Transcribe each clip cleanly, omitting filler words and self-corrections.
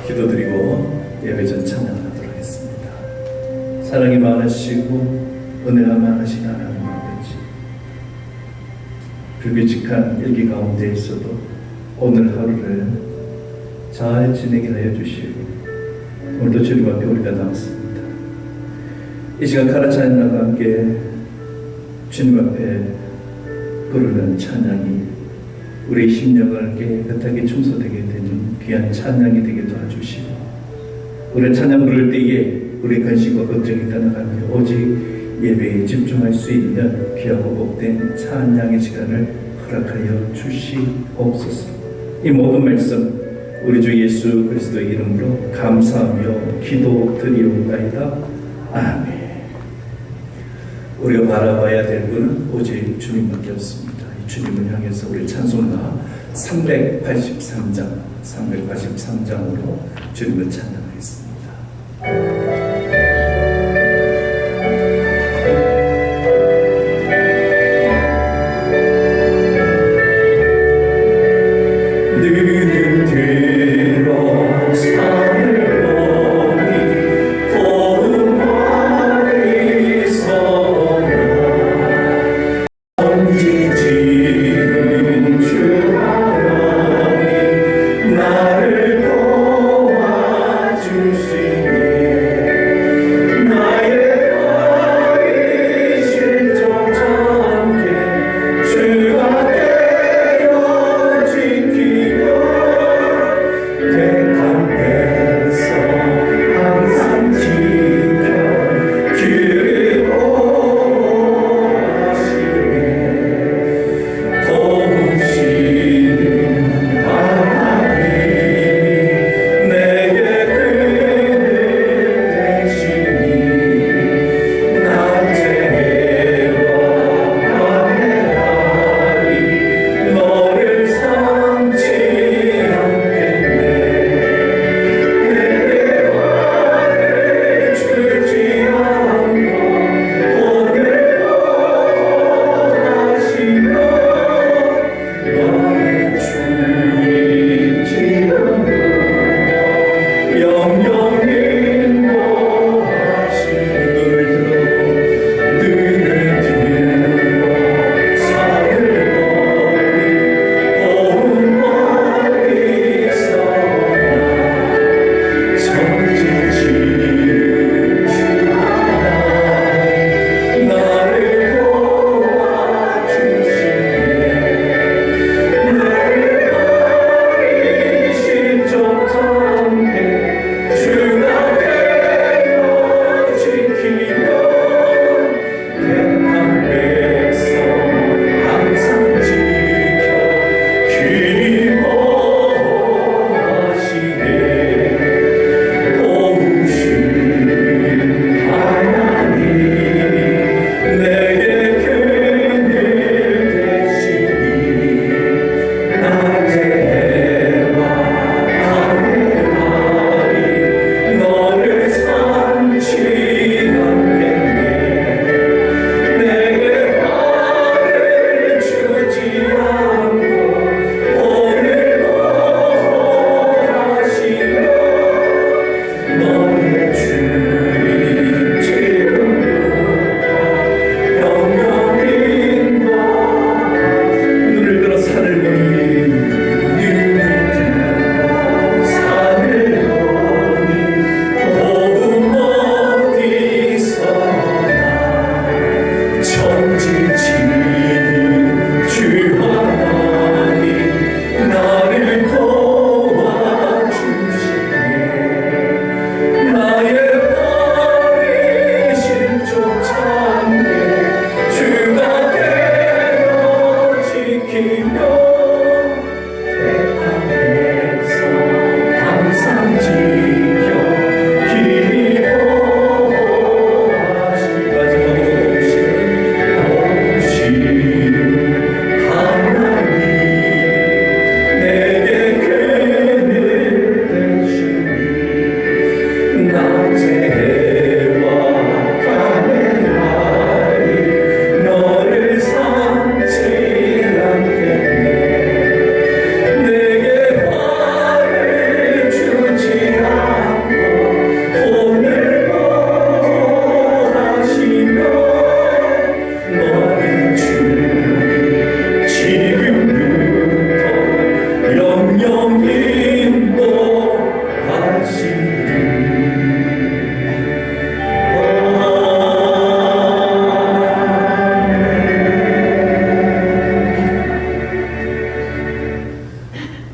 기도드리고 예배전 찬양하도록 하겠습니다. 사랑이 많으시고 은혜가 많으신 하나님 아버지, 불규칙한 일기 가운데 있어도 오늘 하루를 잘 지내게 하여 주시고 오늘도 주님 앞에 우리가 나왔습니다. 이 시간 가라 찬양과 함께 주님 앞에 부르는 찬양이 우리 심령을 깨끗하게 청소되게 되는 귀한 찬양이 되게 도와주시고, 우리 찬양 부를 때에 우리 근심과 걱정이 떠나가며 오직 예배에 집중할 수 있는 귀하고 복된 찬양의 시간을 허락하여 주시옵소서. 이 모든 말씀 우리 주 예수 그리스도의 이름으로 감사하며 기도드리옵나이다. 아멘. 우리가 바라봐야 될 분은 오직 주님밖에 없습니다. 이 주님을 향해서 우리 찬송가 383장으로 주님을 찬양하겠습니다. 나를 도와주시니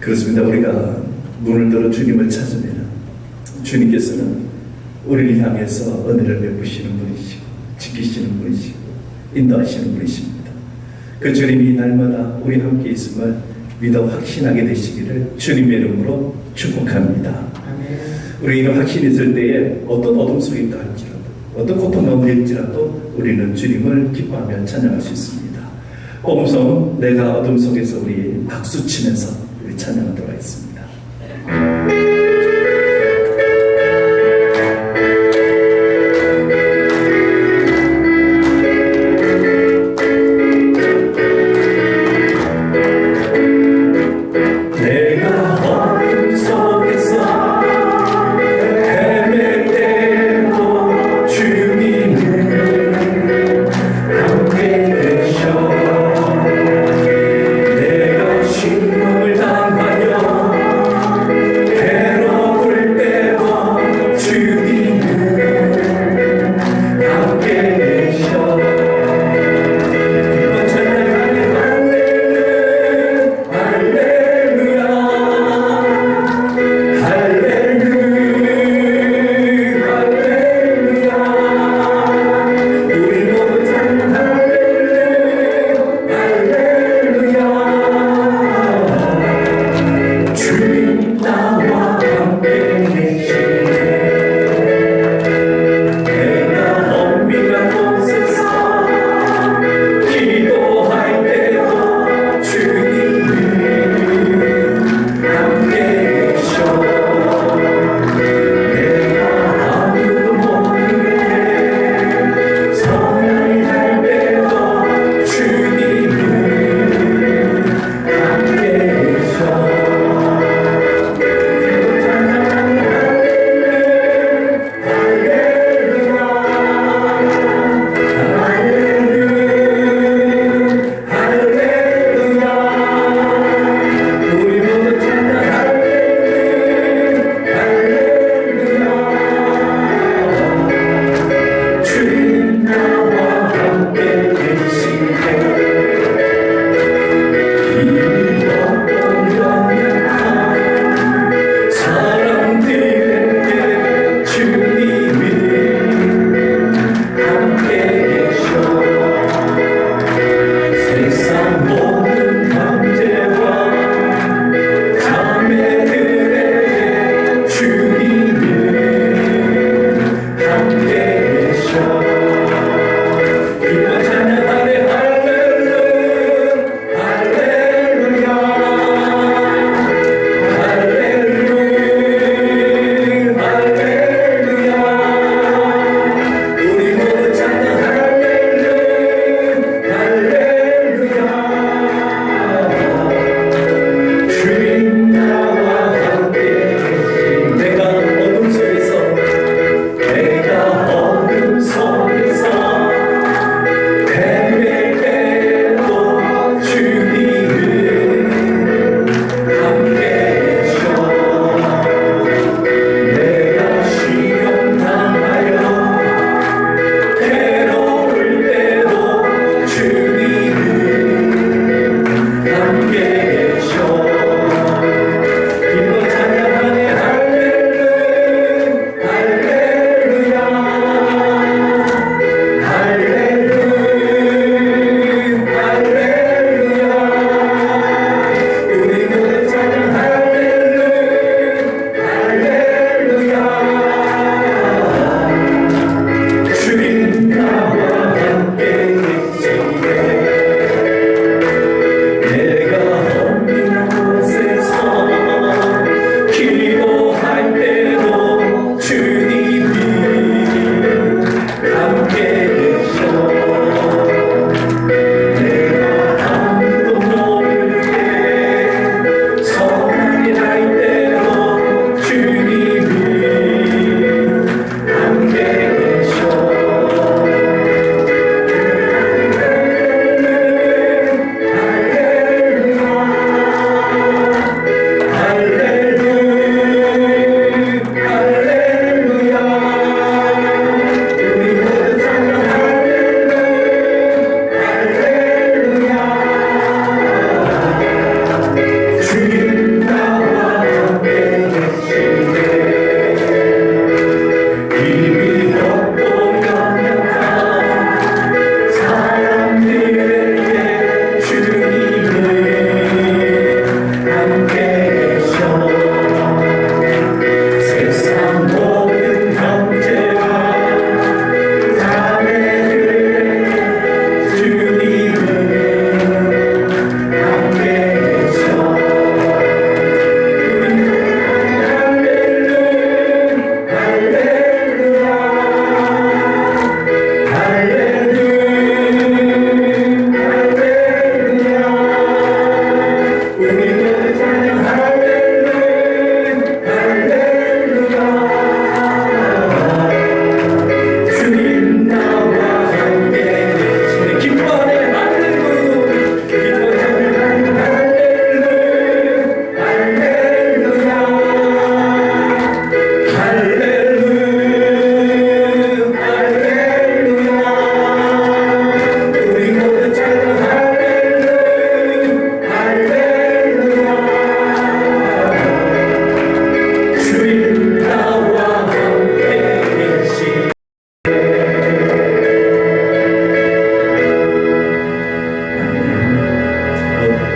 그렇습니다. 우리가 문을 들어 주님을 찾으면 주님께서는 우리를 향해서 은혜를 베푸시는 분이시고 지키시는 분이시고 인도하시는 분이십니다. 그 주님이 날마다 우리 함께 있음을 믿어 확신하게 되시기를 주님의 이름으로 축복합니다. 우리 이런 확신이 있을 때에 어떤 어둠 속에 있다 할지라도 어떤 고통 가운데 있지라도 우리는 주님을 기뻐하며 찬양할 수 있습니다. 복음성 내가 어둠 속에서 우리 박수치면서 우리 찬양하도록 하겠습니다. 내가 신음을 당하여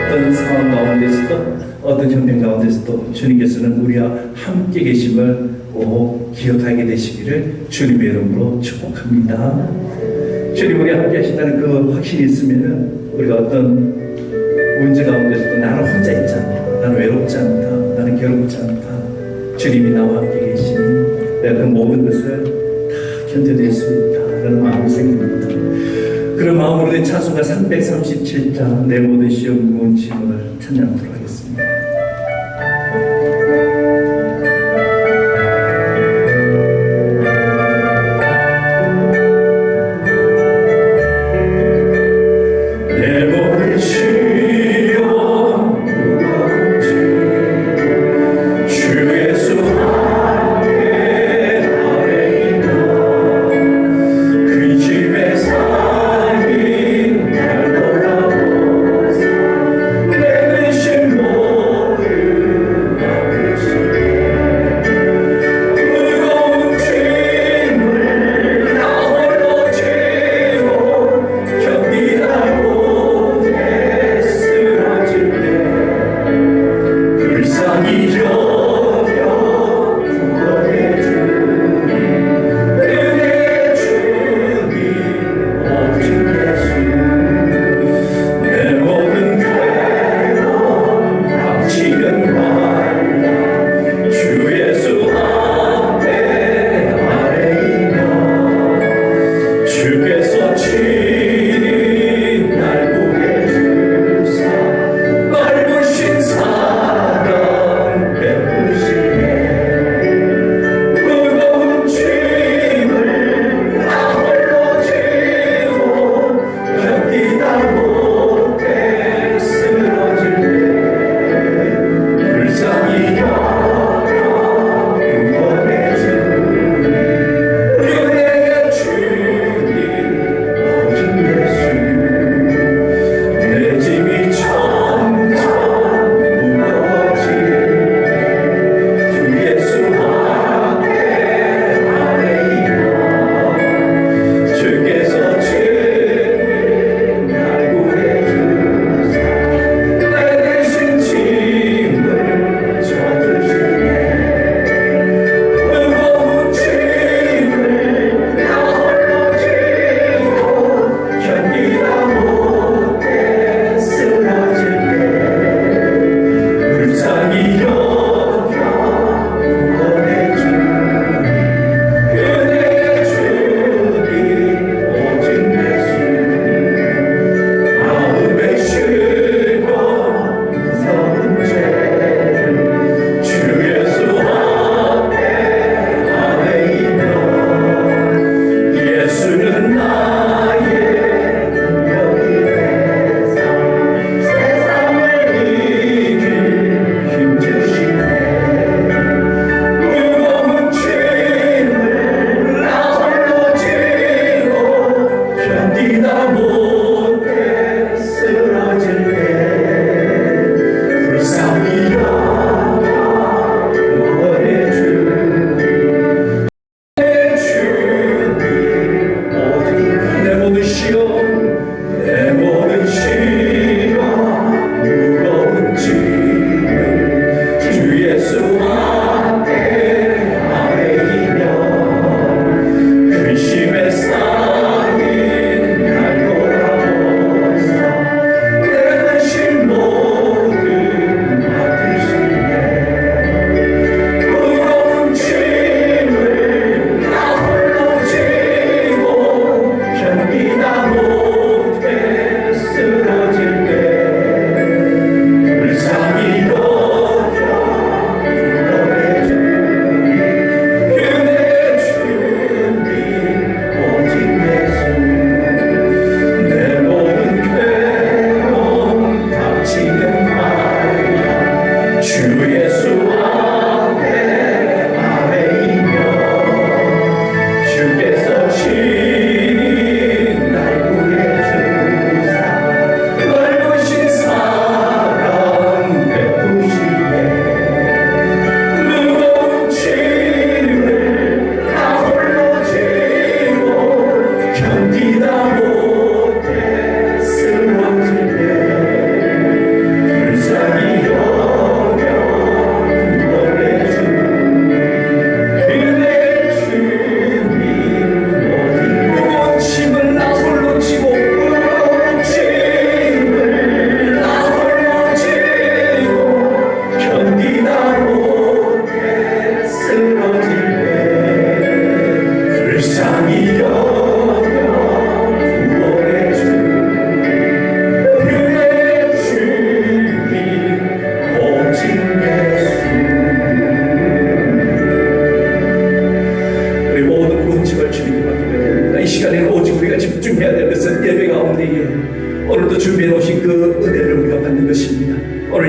어떤 상황 가운데서도 어떤 형편 가운데서도 주님께서는 우리와 함께 계심을 꼭 기억하게 되시기를 주님의 이름으로 축복합니다. 주님 우리와 함께 하신다는 그 확신이 있으면 우리가 어떤 문제 가운데서도 나는 혼자 있지 않다, 나는 외롭지 않다, 나는 괴롭지 않다, 주님이 나와 함께 계시니 내가 그 모든 것을 다 견뎌낼 수 있다 라는 마음이 생깁니다. 그런 마음으로 된 찬송가 337장 내 모든 시험 무거운 짐을 찬양하도록 하겠습니다. 내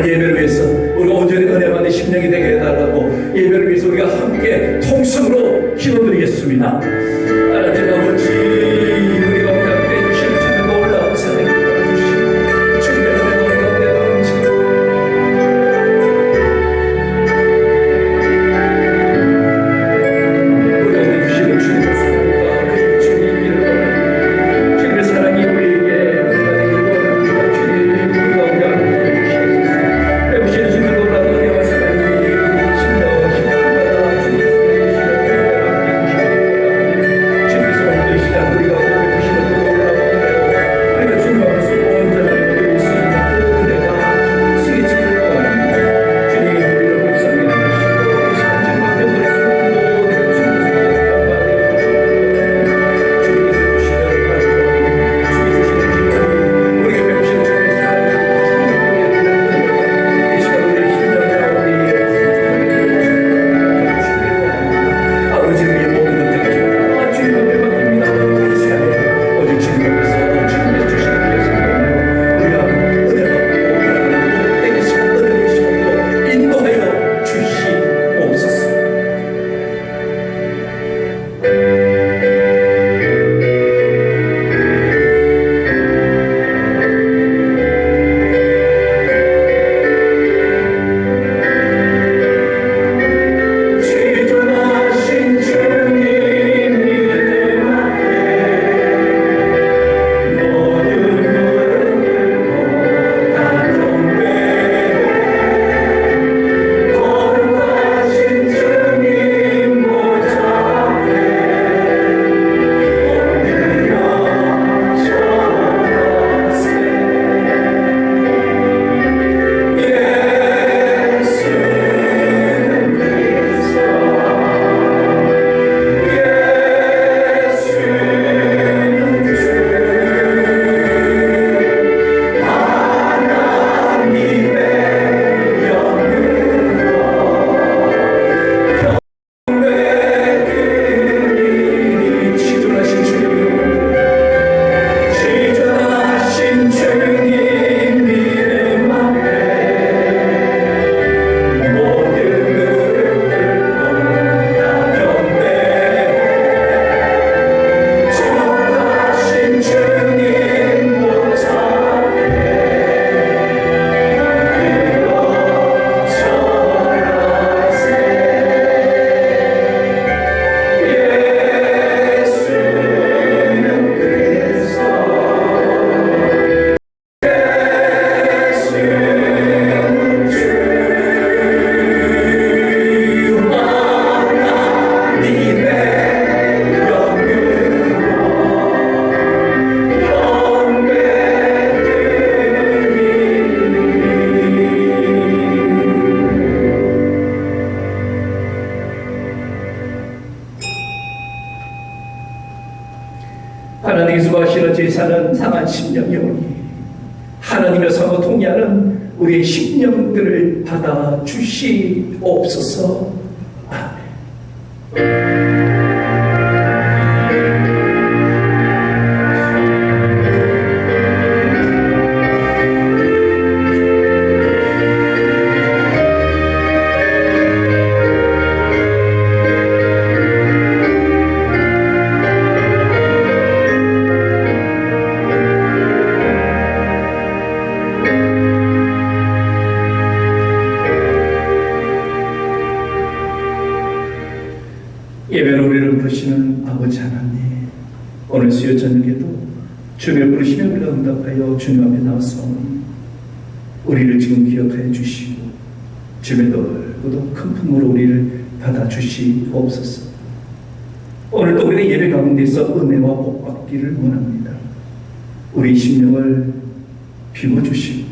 예배를 위해서 우리가 온전히 은혜 받는 심령이 되게 해달라고 예배를 위해서 우리가 함께 통성으로 기도드리겠습니다. 하나님 아버지, 우리가 우리 앞에 주신 주님과 놀라운 사랑을 받아주시고 주님의 은혜가 우리 가운데 넘치고 우리 가운데 주시는 주님의 사랑과 그 주님의 길을 원합니다. 주님의 사랑이 우리에게 은혜가 되기를 원합니다. 주님, 우리 가운데 함께 주시옵소서. 배우시는 주님의 놀라운 은혜와 사랑이 심령과 힘을 주님의 주님께서 오늘 이 시간 우리가 주시는 그 놀라운 은혜로 우리가 주님 앞에서 온전하게 드릴 수 있는 그 은혜가 승리치기를 원합니다. 주님이 우리를 불쌍히 여기시고 이 시간 주님 앞에 드릴 수 있는 모든 주님의 영광을 주님께서 주시는 바로 주님 주시는 기쁨 우리에게 배우시는 주님의 사랑을 이 시간 우리의 심령과 우리의 아버지, 우리의 모든 것들을 주님 앞에 맡깁니다. 이 시간에 오직 주님 앞에서 주님께서 주시는 것을 우리가 은혜 받고 떼기시고 은혜이시고 또 인도하여 주시옵소서. 지존하신 주님 이름 앞에 모든 무릎 꿇고 다 경배해 거룩하신 주님 보좌 앞에 엎드려 절하세. 예수는 그리스도, 예수는 주, 하나님의 영으로 경배드리니. 지존하신 주님, 지존하신 주님 이름 앞에 모든 무릎 꿇고 다 경배해 지존하신 주님 보좌 앞에 엎드려 절하세. 예수는 그리스도, 예수는 주, 하나님의 영으로 경배드리니. 하나님께서 거하시는 제사는 상한 심령이오니 하나님의 성을 통해하는 우리의 심령들을 받아 주시옵소서. 아멘. 예배로 우리를 부르시는 아버지 하나님, 오늘 수요 저녁에도 주님을 부르시며 우리가 응답하여 주님 앞에 나왔사오니 우리를 지금 기억하여 주시고 주님의 넓고도 큰 품으로 우리를 받아주시옵소서. 오늘도 우리가 예배 가운데서 은혜와 복 받기를 원합니다. 우리 심령을 비워주시고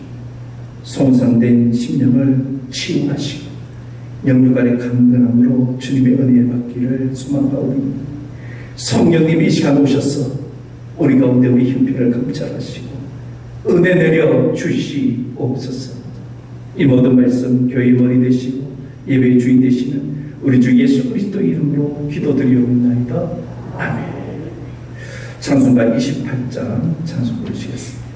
손상된 심령을 치유하시고 영육간의 강건함으로 주님의 은혜 받기를 소망하오니 성령님 이 시간 오셔서 우리 가운데 우리 형편을 감찰하시고 은혜 내려 주시옵소서. 이 모든 말씀 교회의 머리 되시고 예배의 주인 되시는 우리 주 예수 그리스도 이름으로 기도드리옵나이다. 아멘. 찬송가 28장 찬송 부르시겠습니다.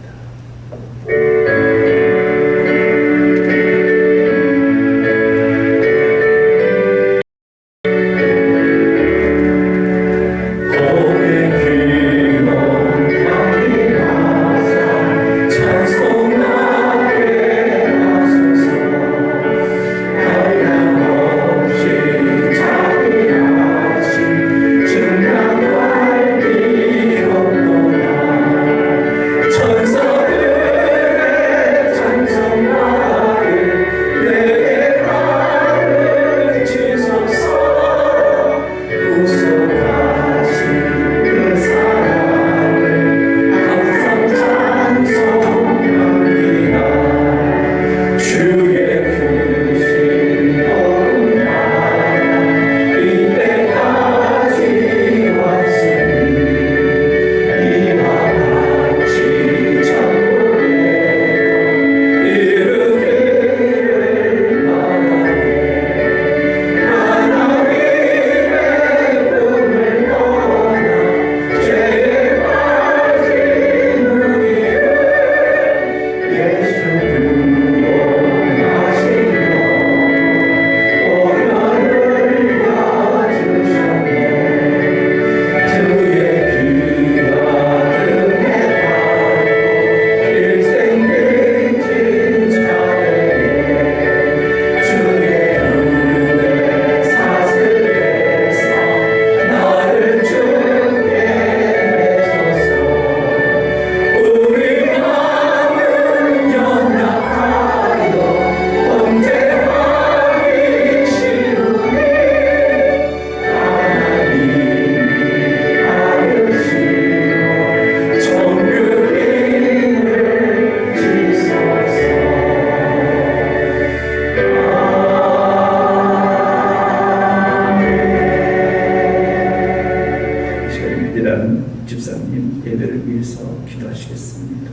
기도하시겠습니다.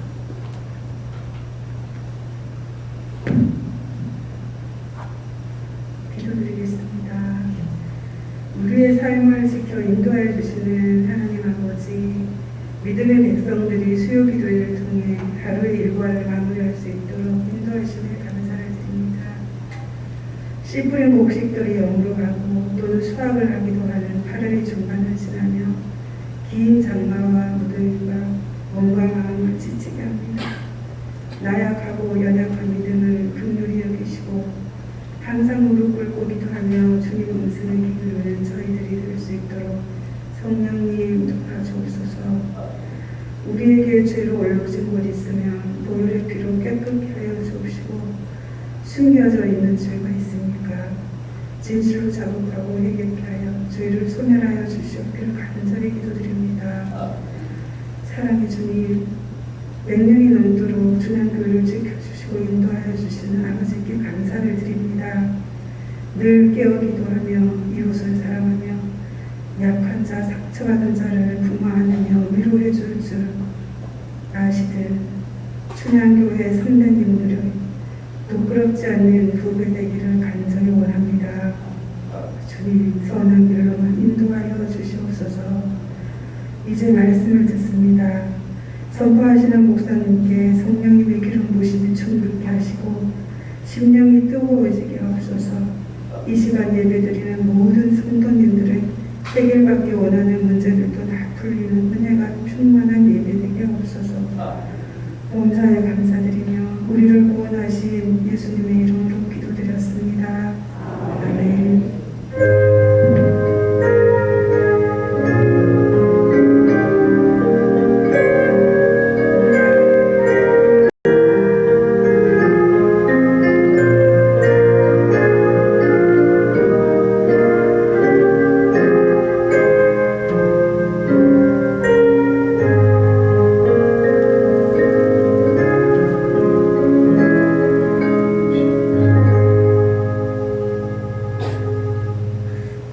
기도드리겠습니다. 우리의 삶을 지켜 인도하여 주시는 하나님 아버지, 믿음의 백성들이 수요 기도회를 통해 하루의 일과를 마무리할 수 있도록 인도하심에 감사를 드립니다. 씨 뿌린 곡식들이 영으로 가고 또는 수확을 하기도 하는 8월의 중간을 지나며 긴 장마와 무더위가 몸과 마음을 지치게 합니다. 나약하고 연약한 믿음을 긍휼히 여기시고 항상 무릎 꿇고 기도하며 주님 음성을 귀 기울이는 저희들이 될 수 있도록 성령님 도와주옵소서. 우리에게 죄로 올라오신 것 있으면 보혈의 피로 깨끗게 하여 주옵시고, 숨겨져 있는 죄가 있습니까? 진실로 자복하고 회개케 하여 죄를 소멸하여 주시옵기를 간절히 기도드립니다. 사랑의 주님, 맹령이 넘도록 주님교회를 지켜주시고 인도하여 주시는 아버지께 감사를 드립니다. 늘 깨어 기도하며 이웃을 사랑하며 약한 자, 상처받은 자를 부모 안으며 위로해 줄 줄 아시듯 춘향교회 선배님들의 부끄럽지 않는 후배 되기를 간절히 원합니다. 주님, 선한 길로만 인도하여 주시옵소서. 이제 말씀을 듣습니다. 선포하시는 목사님께 성령님의 기름 부심이 충분케 하시고 심령이 뜨거워지게 하옵소서. 이 시간 예배드리는 모든 성도님들의 해결받기 원하는 문제들도 다 풀리는 은혜가 충만한 예배되게 하옵소서. 범사에 감사드리며 우리를 구원하신 예수님의 이름으로 기도드렸습니다. 아멘.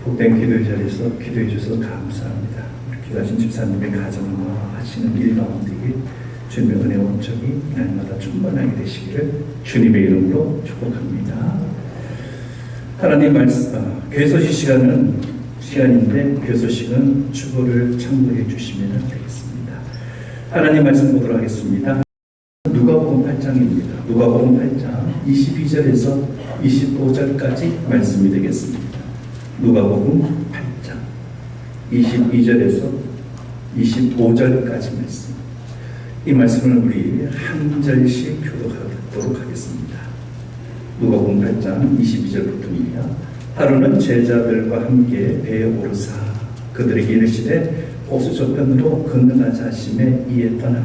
복된 기도의 자리에서 기도해 주셔서 감사합니다. 우리 기도하신 집사님의 가정과 하시는 일 가운데 주님의 은혜와 온전히 날마다 충만하게 되시기를 주님의 이름으로 축복합니다. 하나님 말씀, 괴소식 시간인데 괴소식은 주보를 참고해 주시면 되겠습니다. 하나님 말씀 보도록 하겠습니다. 누가복음 8장입니다. 누가복음 8장 22절에서 25절까지 말씀이 되겠습니다. 누가복음 8장 22절에서 25절까지 말씀. 이 말씀을 우리 한 절씩 교독하도록 하겠습니다. 누가복음 8장 22절부터입니다. 하루는 제자들과 함께 배에 오르사 그들에게 이르시되 호수 저편으로 건너가자 하심에 이에 떠나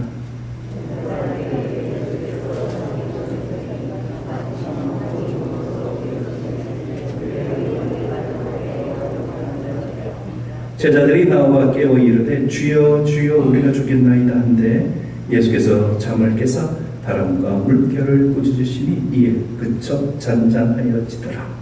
제자들이 나와 깨어 이르되 주여 주여 우리가 죽겠나이다 한데 예수께서 잠을 깨사 바람과 물결을 꾸짖으시니 이에 그쳐 잔잔하여지더라.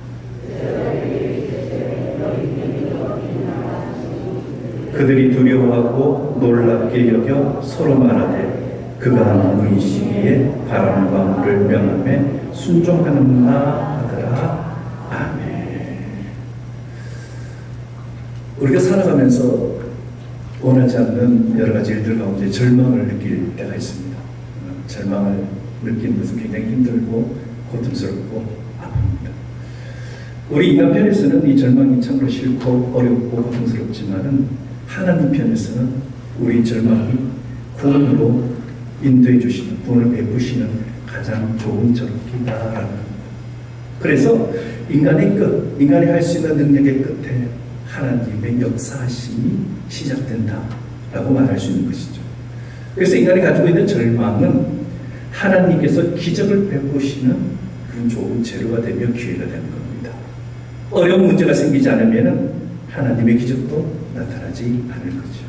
그들이 두려워하고 놀랍게 여겨 서로 말하되 그가 누구이시기에 바람과 물을 명함에 순종하는가 하더라. 아멘. 우리가 살아가면서 원하지 않는 여러 가지 일들 가운데 절망을 느낄 때가 있습니다. 절망을 느끼는 것은 굉장히 힘들고 고통스럽고 아픕니다. 우리 인간 편에서는 이 절망이 참으로 싫고 어렵고 고통스럽지만은 하나님 편에서는 우리 절망이 구원으로 인도해 주시는, 구원을 베푸시는 가장 좋은 절기다라는. 그래서 인간의 끝, 인간이 할 수 있는 능력의 끝에 하나님의 역사하심이 시작된다라고 말할 수 있는 것이죠. 그래서 인간이 가지고 있는 절망은 하나님께서 기적을 베푸시는 그런 좋은 재료가 되며 기회가 되는 겁니다. 어려운 문제가 생기지 않으면 하나님의 기적도 나타나지 않을 거죠.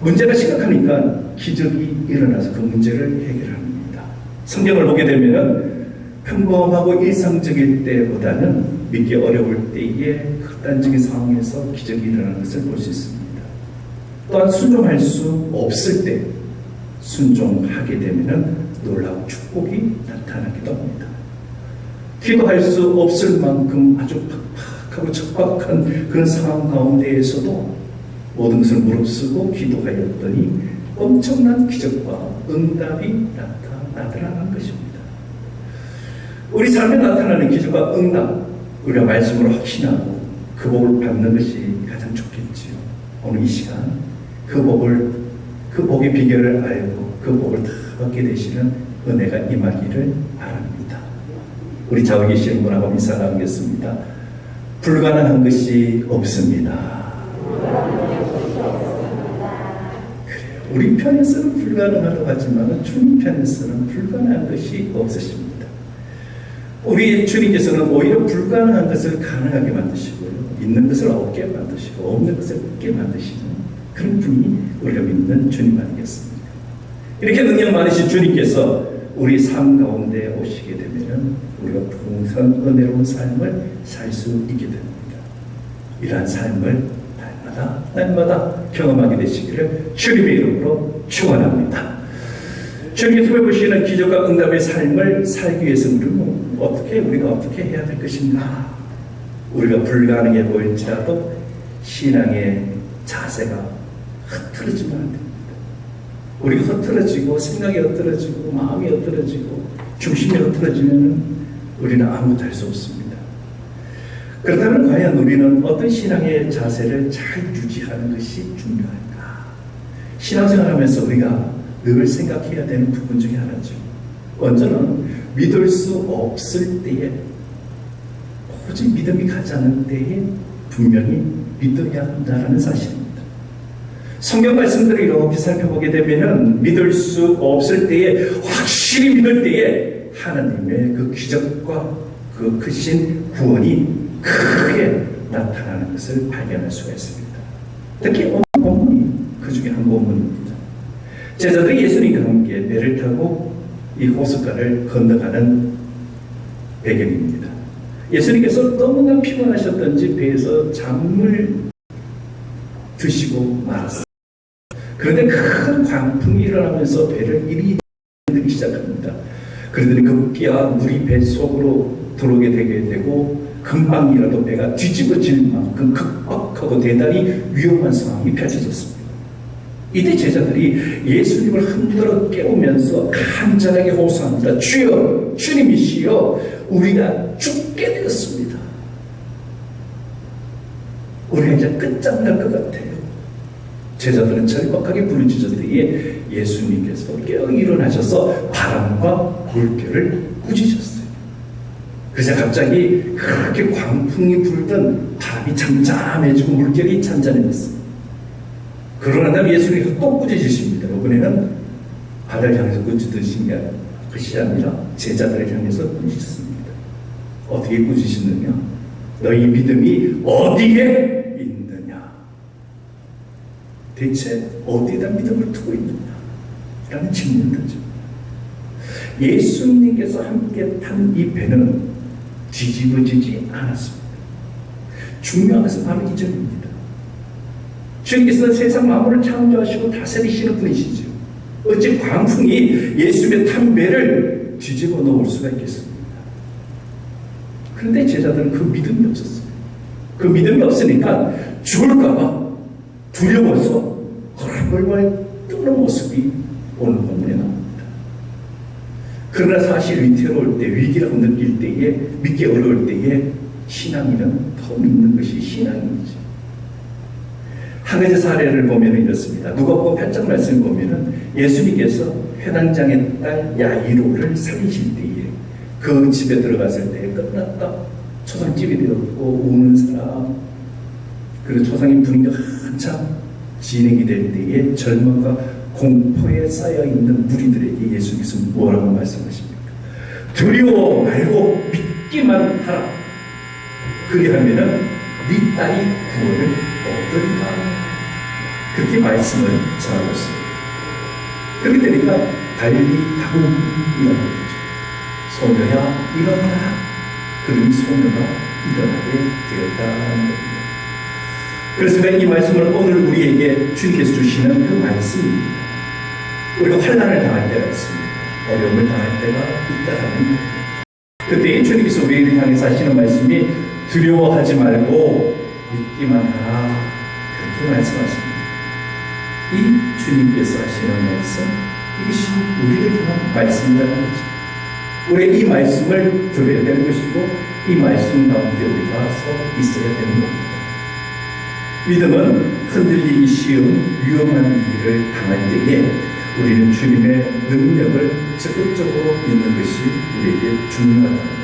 문제가 심각하니까 기적이 일어나서 그 문제를 해결합니다. 성경을 보게 되면 평범하고 일상적일 때보다는 믿기 어려울 때에 극단적인 상황에서 기적이 일어나는 것을 볼 수 있습니다. 또한 순종할 수 없을 때 순종하게 되면 놀라운 축복이 나타나기도 합니다. 기도할 수 없을 만큼 아주 팍팍하고 척박한 그런 상황 가운데에서도 모든 것을 무릅쓰고 기도하였더니 엄청난 기적과 응답이 나타나는 것입니다. 우리 삶에 나타나는 기적과 응답, 우리가 말씀으로 확신하고 그 복을 받는 것이 가장 좋겠지요. 오늘 이 시간 그 복의 비결을 알고 그 복을 다 받게 되시는 은혜가 임하기를 바랍니다. 우리 좌우에 계시는 분하고 인사 나누겠습니다. 불가능한 것이 없습니다. 그래요. 우리 편에서는 불가능하다고 하지만 주님 편에서는 불가능한 것이 없으십니다. 우리 주님께서는 오히려 불가능한 것을 가능하게 만드시고요. 있는 것을 없게 만드시고 없는 것을 있게 만드시는 그런 분이 우리가 믿는 주님 아니겠습니까? 이렇게 능력 많으신 주님께서 우리 삶 가운데 오시게 되면 우리가 풍성한 은혜로운 삶을 살 수 있게 됩니다. 이러한 삶을 날마다 경험하게 되시기를 주님의 이름으로 축원합니다. 주님께서 보시는 기적과 응답의 삶을 살기 위해서 우리가 어떻게 해야 될 것인가? 우리가 불가능해 보일지라도 신앙의 자세가 흐트러지면 안 됩니다. 우리가 흐트러지고 생각이 흐트러지고 마음이 흐트러지고 중심이 흐트러지면 우리는 아무것도 할 수 없습니다. 그렇다면 과연 우리는 어떤 신앙의 자세를 잘 유지하는 것이 중요할까? 신앙생활하면서 우리가 늘 생각해야 되는 부분 중에 하나죠. 먼저는 믿을 수 없을 때에, 도저히 믿음이 가지 않을 때에 분명히 믿어야 한다는 사실입니다. 성경 말씀들을 이렇게 살펴보게 되면 믿을 수 없을 때에, 확실히 믿을 때에 하나님의 그 기적과 그 크신 구원이 크게 나타나는 것을 발견할 수가 있습니다. 특히 오늘 본문이 그 중에 한 본문입니다. 제자들이 예수님과 함께 배를 타고 이 호숫가를 건너가는 배경입니다. 예수님께서 너무나 피곤하셨던지 배에서 잠을 드시고 말았어요. 그런데 큰 광풍이 일어나면서 배를 이리 흔들기 시작합니다. 그러더니 급기야 물이 배 속으로 들어오게 되고 금방이라도 배가 뒤집어질 만큼 급박하고 대단히 위험한 상황이 펼쳐졌습니다. 이때 제자들이 예수님을 흔들어 깨우면서 간절하게 호소합니다. 주여, 주님이시여, 우리가 죽게 되었습니다. 우리가 이제 끝장날 것 같아요. 제자들은 절박하게 부르짖을 때에 예수님께서 깨어 일어나셔서 바람과 물결을 꾸짖으셨어요. 그래서 갑자기 그렇게 광풍이 불던 바람이 잠잠해지고 물결이 잔잔해졌습니다. 그러나 다음에 예수님께서 또 꾸짖으십니다. 이번에는 바다를 향해서 꾸짖으신 것이 아니라 제자들을 향해서 꾸짖습니다. 어떻게 꾸짖으셨느냐? 너희 믿음이 어디에 있느냐? 대체 어디에다 믿음을 두고 있느냐? 라는 질문을 던집니다. 예수님께서 함께 탄 이 배는 뒤집어지지 않았습니다. 중요한 것은 바로 이 점입니다. 주님께서는 세상 만물을 창조하시고 다스리시는 분이시죠. 어찌 광풍이 예수님의 탄 배를 뒤집어 놓을 수가 있겠습니까? 그런데 제자들은 그 믿음이 없었어요. 그 믿음이 없으니까 죽을까봐 두려워서 헐벌벌 뜨는 모습이 오늘 본문에 나옵니다. 그러나 사실 위태로울 때, 위기라고 느낄 때에, 믿기 어려울 때에 신앙인은 더 믿는 것이 신앙이죠. 한 가지 사례를 보면 이렇습니다. 누가복음 8장 말씀을 보면 예수님께서 회당장의 딸 야이로를 살리실 때에 그 집에 들어갔을 때 끝났다, 초상집이 되었고 우는 사람, 그리고 초상의 분위기가 한참 진행이 될 때에 절망과 공포에 쌓여있는 무리들에게 예수님께서 뭐라고 말씀하십니까? 두려워 말고 믿기만 하라. 그리하면 네 딸이 구원을 얻으리라. 그렇게 말씀을 전하고 있습니다. 그렇게 되니까 달리 다급이라는 거죠. 소녀야 일어나라. 그러니 소녀가 일어나게 되었다는 겁니다. 그래서 이 말씀을 오늘 우리에게 주님께서 주시는 그 말씀입니다. 우리가 환난을 당할 때가 있습니다. 어려움을 당할 때가 있다라는 거예요. 그때 주님께서 우리를 향해서 하시는 말씀이 두려워하지 말고 믿기만 하라, 그렇게 말씀하십니다. 이 주님께서 하시는 말씀, 이것이 우리를 향한 말씀이라는 거죠. 우리 이 말씀을 들어야 되는 것이고 이 말씀 가운데 우리가 서 있어야 되는 겁니다. 믿음은 흔들리기 쉬운 위험한 일을 당할 때에 우리는 주님의 능력을 적극적으로 믿는 것이 우리에게 중요하다는 겁니다.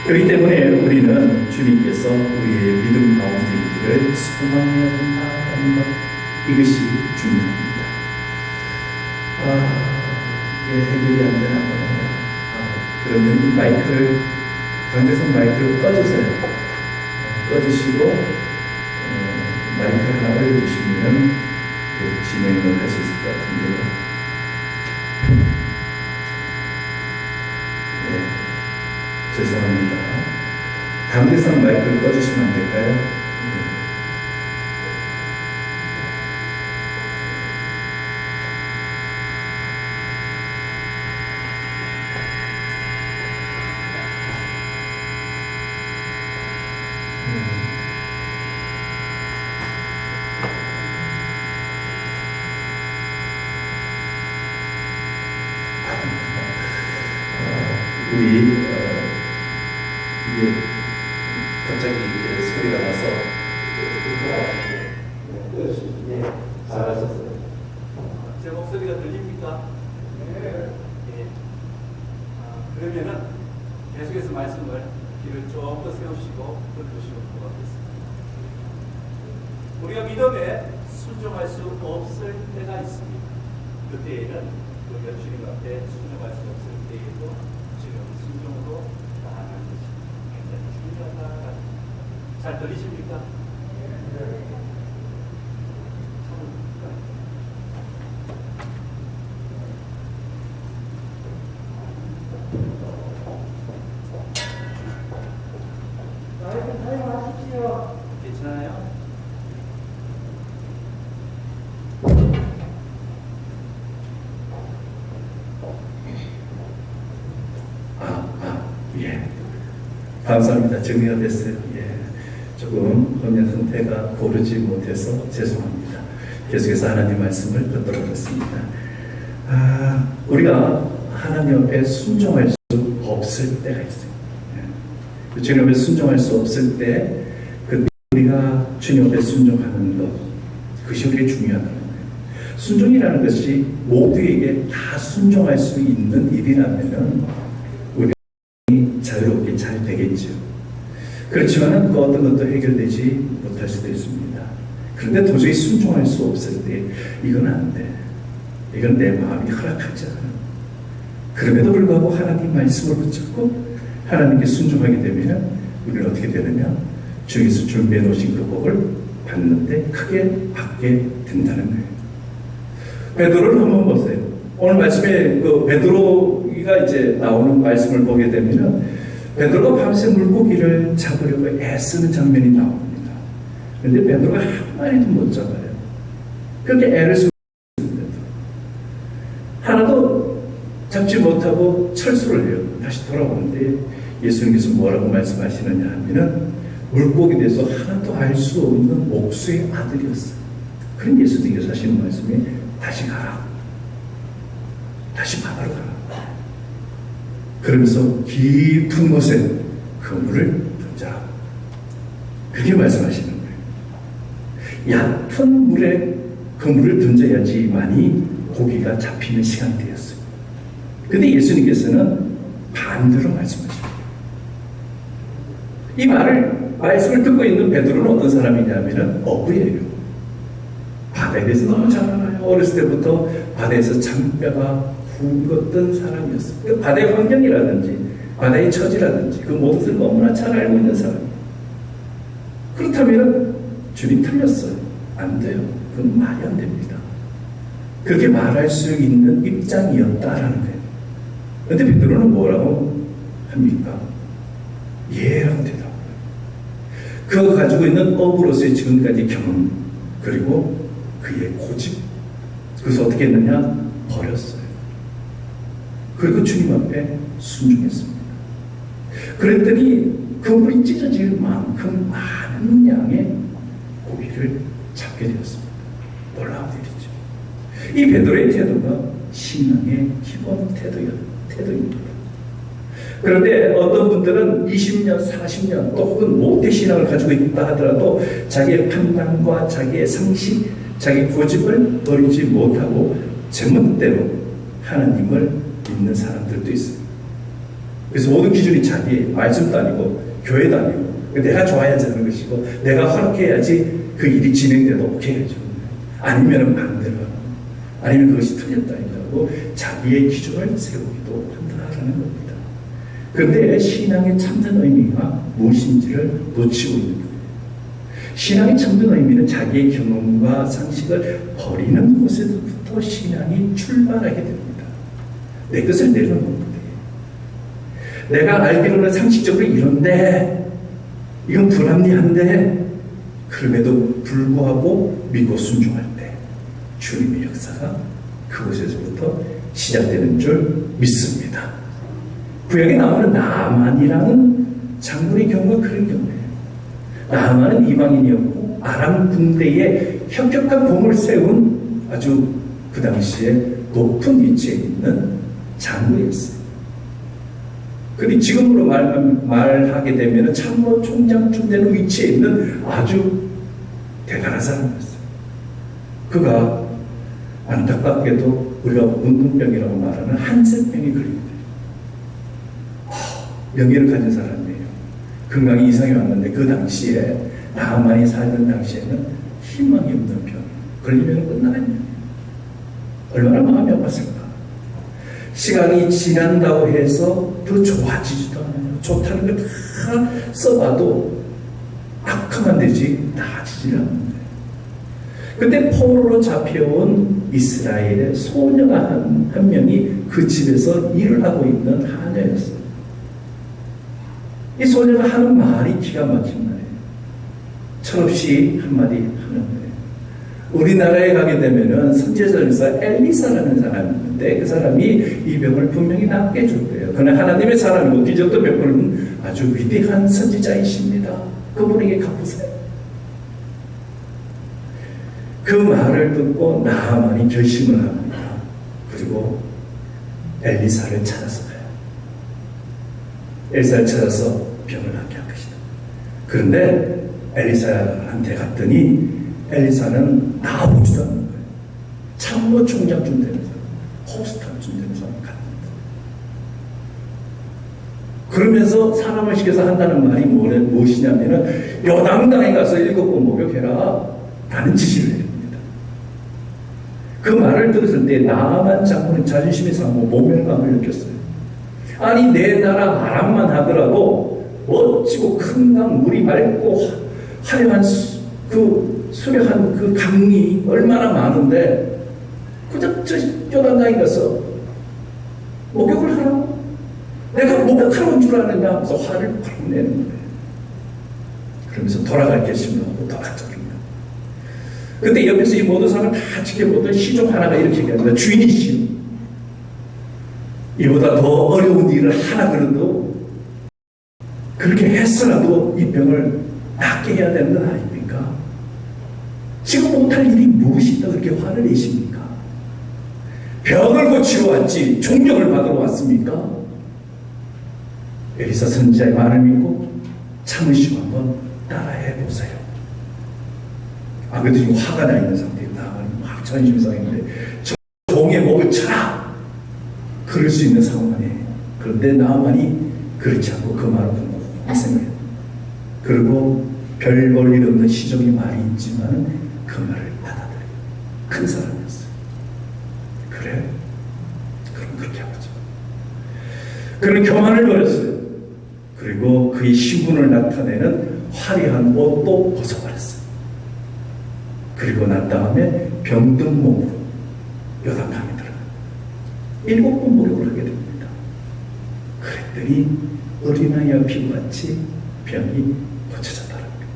그렇기 때문에 우리는 주님께서 우리의 믿음 가운데 있기를 소망해야 된다는 것, 이것이 중요합니다. 이게 해결이 안 되나 보네요. 그러면 이 마이크를, 강대선 마이크를 꺼주세요. 꺼주시고 마이크를 하나 올려주시면 진행을 할 수 있을 것 같은데요. 네, 죄송합니다. 강대선 마이크를 꺼주시면 안 될까요? 네. 이게 갑자기 이렇게 소리가 나서 잘하셨어요. 제 목소리가 들립니까? 네. 그러면은 계속해서 말씀을 귀를 좀 더 세우시고 들어주시면 고맙겠습니다. 우리가 믿음에 순종할 수 없을 때가 있습니다. 그때에는 우리가 주님 앞에 순종할 수 없을 때에도 지금 순종으로 나아가는 것이 굉장히 중요하다. 잘 들리십니까? 사용하십시오. 괜찮아요? 예. 감사합니다. 정리가 됐어요. 예. 조금 화면 상태가 고르지 못해서 죄송합니다. 계속해서 하나님 말씀을 듣도록 하겠습니다. 우리가 하나님 앞에 순종할 수 없을 때가 있어요. 예. 주님 앞에 순종할 수 없을 때, 그때 우리가 주님 앞에 순종하는 것, 그것이 우리에게 중요하다는 거예요. 순종이라는 것이 모두에게 다 순종할 수 있는 일이라면 자유롭게 잘 되겠죠. 그렇지만 그 어떤 것도 해결되지 못할 수도 있습니다. 그런데 도저히 순종할 수 없을 때 이건 안 돼. 이건 내 마음이 허락하지 않아. 그럼에도 불구하고 하나님 말씀을 붙잡고 하나님께 순종하게 되면 우리는 어떻게 되느냐? 주께서 준비해 놓으신 그 복을 받는데 크게 받게 된다는 거예요. 베드로를 한번 보세요. 오늘 말씀에 그 베드로가 이제 나오는 말씀을 보게 되면 베드로가 밤새 물고기를 잡으려고 애쓰는 장면이 나옵니다. 그런데 베드로가 한 마리도 못 잡아요. 그렇게 애를 쓰고 있는데도 하나도 잡지 못하고 철수를 해요. 다시 돌아오는데 예수님께서 뭐라고 말씀하시느냐 하면은 물고기에 대해서 하나도 알 수 없는 목수의 아들이었어요. 그럼 예수님께서 하시는 말씀이 다시 가라. 다시 바다로 가라. 그러면서 깊은 곳에 그물을 던져라. 그렇게 말씀하시는 거예요. 얕은 물에 그물을 던져야지만이 고기가 잡히는 시간대였어요. 근데 예수님께서는 반대로 말씀하십니다. 이 말씀을 듣고 있는 베드로는 어떤 사람이냐면 어부예요. 바다에 대해서 너무 잘 알아요. 어렸을 때부터 바다에서 장뼈가 굵었던 사람이었어요. 그 바다의 환경이라든지 바다의 처지라든지 그 모든 것을 너무나 잘 알고 있는 사람이에요. 그렇다면 주님 틀렸어요. 안 돼요. 그건 말이 안 됩니다. 그렇게 말할 수 있는 입장이었다라는 거예요. 그런데 베드로는 뭐라고 합니까? 예라고 대답해요. 그가 가지고 있는 어부로서의 지금까지 경험, 그리고 그의 고집, 그래서 어떻게 했느냐? 버렸어요. 그리고 주님 앞에 순종했습니다. 그랬더니 그물이 찢어질 만큼 많은 양의 고기를 잡게 되었습니다. 놀라운 일이죠. 이 베드로의 태도가 신앙의 기본 태도입니다. 그런데 어떤 분들은 20년, 40년 또 혹은 모태 신앙을 가지고 있다 하더라도 자기의 판단과 자기의 상식, 자기 고집을 버리지 못하고 제멋대로 하나님을 믿는 사람들도 있어요. 그래서 모든 기준이 자기 말씀도 아니고 교회도 아니고 내가 좋아야지 하는 것이고 내가 허락해야지 그 일이 진행돼도 오케이 해줘. 아니면 반대로 아니면 그것이 틀렸다니까고 자기의 기준을 세우기도 한다라는 겁니다. 그런데 신앙의 참된 의미가 무엇인지를 놓치고 있는 거예요. 신앙의 참된 의미는 자기의 경험과 상식을 버리는 곳에서부터 신앙이 출발하게 됩니다. 내 것을 내려놓는 거예요. 내가 알기로는 상식적으로 이런데 이건 불합리한데 그럼에도 불구하고 믿고 순종할 때 주님의 역사가 그곳에서부터 시작되는 줄 믿습니다. 구약에 나오는 나만이라는 장군의 경우가 그런 경우예요. 나만은 이방인이었고 아람 군대에 혁혁한 공을 세운 아주 그 당시에 높은 위치에 있는 장군이었어요. 그런데 지금으로 말하게 되면 참모 총장쯤 되는 위치에 있는 아주 대단한 사람이었어요. 그가 안타깝게도 우리가 문둥병이라고 말하는 한센병에 걸리게 돼요. 명예를 가진 사람이에요. 건강이 이상이 왔는데 그 당시에 나만이 살던 당시에는 희망이 없는 병. 걸리면 끝나는 병이에요. 얼마나 마음이 아팠을까. 시간이 지난다고 해서 더 좋아지지도 않아요. 좋다는 걸 다 써봐도 악화만 되지 나아지질 않는데. 그때 포로로 잡혀온 이스라엘의 소녀가 한 명이 그 집에서 일을 하고 있는 하녀였어요. 이 소녀가 하는 말이 기가 막힌 말이에요. 철없이 한마디 하는 거예요. 우리나라에 가게 되면은 선지자에서 엘리사라는 사람이 있는데 그 사람이 이 병을 분명히 낫게 해줬대요. 그러나 하나님의 사람이고 기적도 베푸는 아주 위대한 선지자이십니다. 그분에게 가보세요. 그 말을 듣고 나아만이 결심을 합니다. 그리고 엘리사를 찾아서 가요. 엘리사를 찾아서 병을 낫게 한 것이다. 그런데 엘리사한테 갔더니 엘리사는 나아보지도 않는 거예요. 참모 총장쯤 되는 사람, 포스터쯤 되는 사람 갔는데. 그러면서 사람을 시켜서 한다는 말이 무엇이냐면은 여당당에 가서 7번 목욕해라 라는 지시를 해줍니다. 그 말을 들었을 때 나아만 장군은 자존심이 상하고 모멸감을 느꼈어요. 아니 내 나라 아람만 하더라도 멋지고 큰 강, 물이 맑고 화려한 그 수려한 그 강이 얼마나 많은데 그저 저 요단강에 가서 목욕을 하라고? 내가 목욕하는 줄 아느냐 하면서 화를 팍 내는 거예요. 그러면서 돌아갈 결심을 하고 돌아갔거든요. 근데 옆에서 이 모든 사람을 다 지켜보던 시종 하나가 이렇게 얘기합니다. 주인이시여, 이보다 더 어려운 일을 하나 그래도 그렇게 했으라도 이 병을 낫게 해야 되는 건 아닙니까? 지금 못할 일이 무엇이 있다 그렇게 화를 내십니까? 병을 고치러 왔지 존경을 받으러 왔습니까? 엘리사 선지자의 말을 믿고 참으시고 한번 따라해 보세요. 아, 그래도 지금 화가 나 있는 상태예요. 막 자존심이 상했는데 저 종의 목을 쳐라! 그럴 수 있는 상황 아니에요. 그런데 나만이 그렇지 않고 그 말을 듣고 생각해요. 그리고 별 볼 일 없는 시종의 말이 있지만 그 말을 받아들여요. 큰 사람이었어요. 그래? 그럼 그렇게 하죠. 그는 교만을 버렸어요. 그리고 그의 신분을 나타내는 화려한 옷도 벗어버렸어요. 그리고 난 다음에 병든 몸으로 요단강에 들어가요. 7번 목욕을 하게 됩니다. 그랬더니 어린아이와 피부같이 병이 고쳐졌다는 거예요.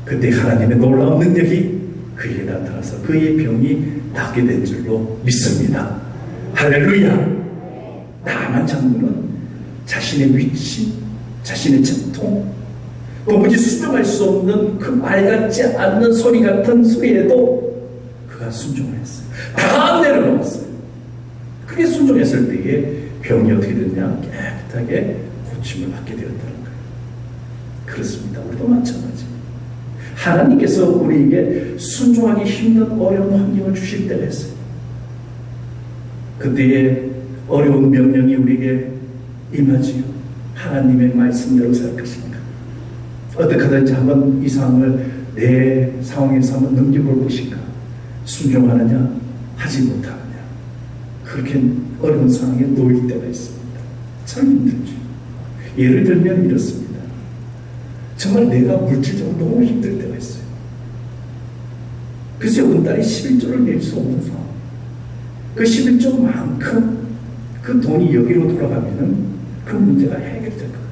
그때 하나님의 놀라운 능력이 그 그에게 나타나서 그의 병이 낫게 된 줄로 믿습니다. 할렐루야. 나만 장로는 자신의 위치, 자신의 전통, 도무지 수정할 수 없는 그 말 같지 않는 소리 같은 소리에도 그가 순종을 했어요. 다 내려놓았어요. 그게 순종했을 때에 병이 어떻게 됐냐? 깨끗하게 고침을 받게 되었다는 거예요. 그렇습니다. 우리도 마찬가지. 하나님께서 우리에게 순종하기 힘든 어려운 환경을 주실 때가 있어요. 그때의 어려운 명령이 우리에게 임하지요. 하나님의 말씀대로 살 것인가? 어떻게 하든지 한번 이 상황을 내 상황에서 한번 넘겨볼 것인가? 순종하느냐? 하지 못하느냐? 그렇게 어려운 상황에 놓일 때가 있습니다. 참 힘들죠. 예를 들면 이렇습니다. 정말 내가 물질적으로 너무 힘들 때가 있어요. 그래서 이번 달에 11조를 낼 수 없는 상황. 그 11조만큼 그 돈이 여기로 돌아가면은 그 문제가 해결될 것 같아요.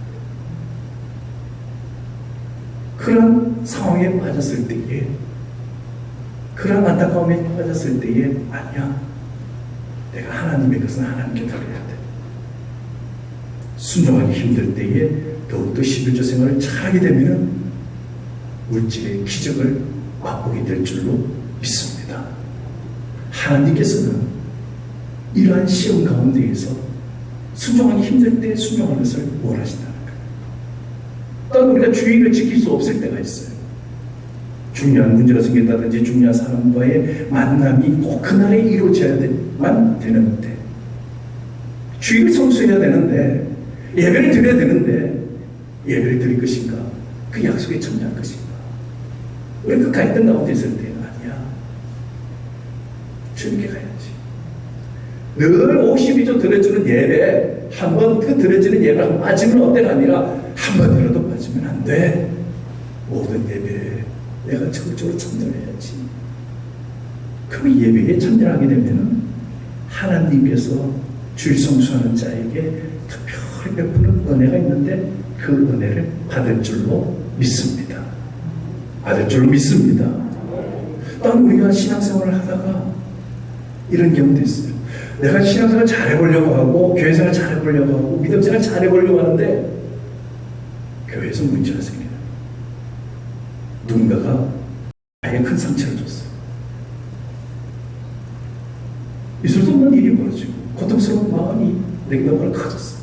그런 상황에 빠졌을 때에, 그런 안타까움에 빠졌을 때에, 아니야. 내가 하나님의 것은 하나님께 드려야 돼. 순종하기 힘들 때에 더욱더 11조 생활을 잘하게 되면은 물질의 기적을 맛보게 될 줄로 믿습니다. 하나님께서는 이러한 시험 가운데에서 순종하기 힘들 때 순종하는 것을 원하신다는 거예요. 또한 우리가 주의를 지킬 수 없을 때가 있어요. 중요한 문제가 생긴다든지 중요한 사람과의 만남이 꼭 그날에 이루어져야만 되는데, 주의를 성수해야 되는데, 예배를 드려야 되는데, 예배를 드릴 것인가? 그 약속에 참여할 것인가? 우리 그 갈등 가운데 있을 때 아니야. 주님께 가야지. 늘 52조 드려주는 예배, 한 번 그 드려지는 예배 한 번 빠지면 어때가 아니라 한 번이라도 빠지면 안 돼. 모든 예배에 내가 적극적으로 참여해야지. 그 예배에 참여하게 되면 하나님께서 주일 성수하는 자에게 특별히 베푸는 은혜가 있는데 그 은혜를 받을 줄로 믿습니다. 받을 줄로 믿습니다. 또한 우리가 신앙생활을 하다가 이런 경우도 있어요. 내가 신앙생활 잘해보려고 하고 교회생활 잘해보려고 하고 믿음생활 잘해보려고 하는데 교회에서 문제가 생겨요. 누군가가 나에게 큰 상처를 줬어요. 있을 수 없는 일이 벌어지고 고통스러운 마음이 내게 너무나 커졌어요.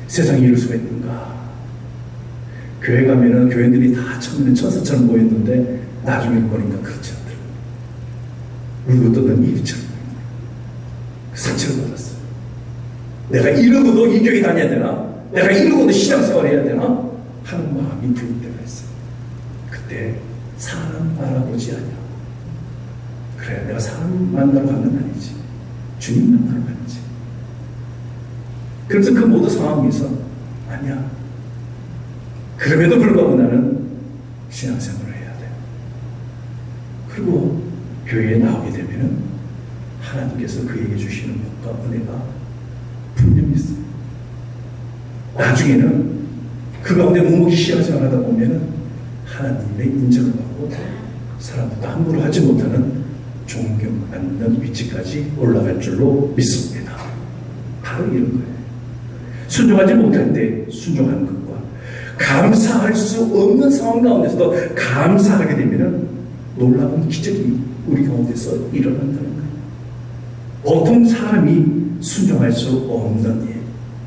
세상에 이럴 수가 있는가? 교회 가면은 교인들이 다 처음에는 천사처럼 보였는데 나중에 보니까 그렇지 않더라고요. 울고 떠는 일처럼 그 상처를 받았어요. 내가 이러고도 이 교회 다녀야 되나? 내가 이러고도 신앙생활 해야 되나? 하는 마음이 들 때가 있어요. 그때 사람 알아보지 않냐. 그래, 내가 사람 만나러 간 건 아니지. 주님 만나러 갔지. 그래서 그 모든 상황에서 아니야. 그럼에도 불구하고 나는 신앙생활을 해야 돼. 그리고 교회에 나오게 되면은 하나님께서 그에게 주시는 복과 은혜가 분명히 있어요. 나중에는 그 가운데 묵묵히 신앙생활 하다 보면은 하나님의 인정을 받고 사람들도 함부로 하지 못하는 존경받는 위치까지 올라갈 줄로 믿습니다. 바로 이런 거예요. 순종하지 못할 때 순종하는 것과 감사할 수 없는 상황 가운데서도 감사하게 되면 놀라운 기적이 우리 가운데서 일어난다는 거예요. 보통 사람이 순종할 수 없는 일,